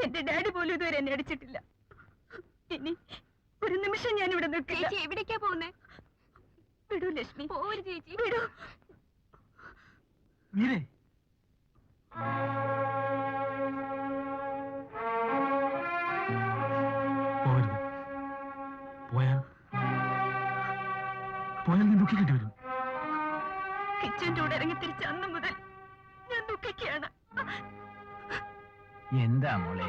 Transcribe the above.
എന്റെ ഡാഡി പോലും ഇതുവരെ എന്നെ അടിച്ചിട്ടില്ല. ഇനി ഒരു നിമിഷം ഞാൻ ഇവിടെ നിൽക്കില്ല. എവിടേക്കാ പോകുന്നേ? വിടൂ ലക്ഷ്മി, പോര് ചേച്ചി, വിടൂ. പോയാൽ നീ ദുഃഖിക്കേണ്ടി വരും. കിച്ചന്റെ കൂടെ ഇറങ്ങി തിരിച്ച അന്ന് മുതൽ ഞാൻ ദുഃഖിക്കുകയാണ്. എന്താ മോളെ?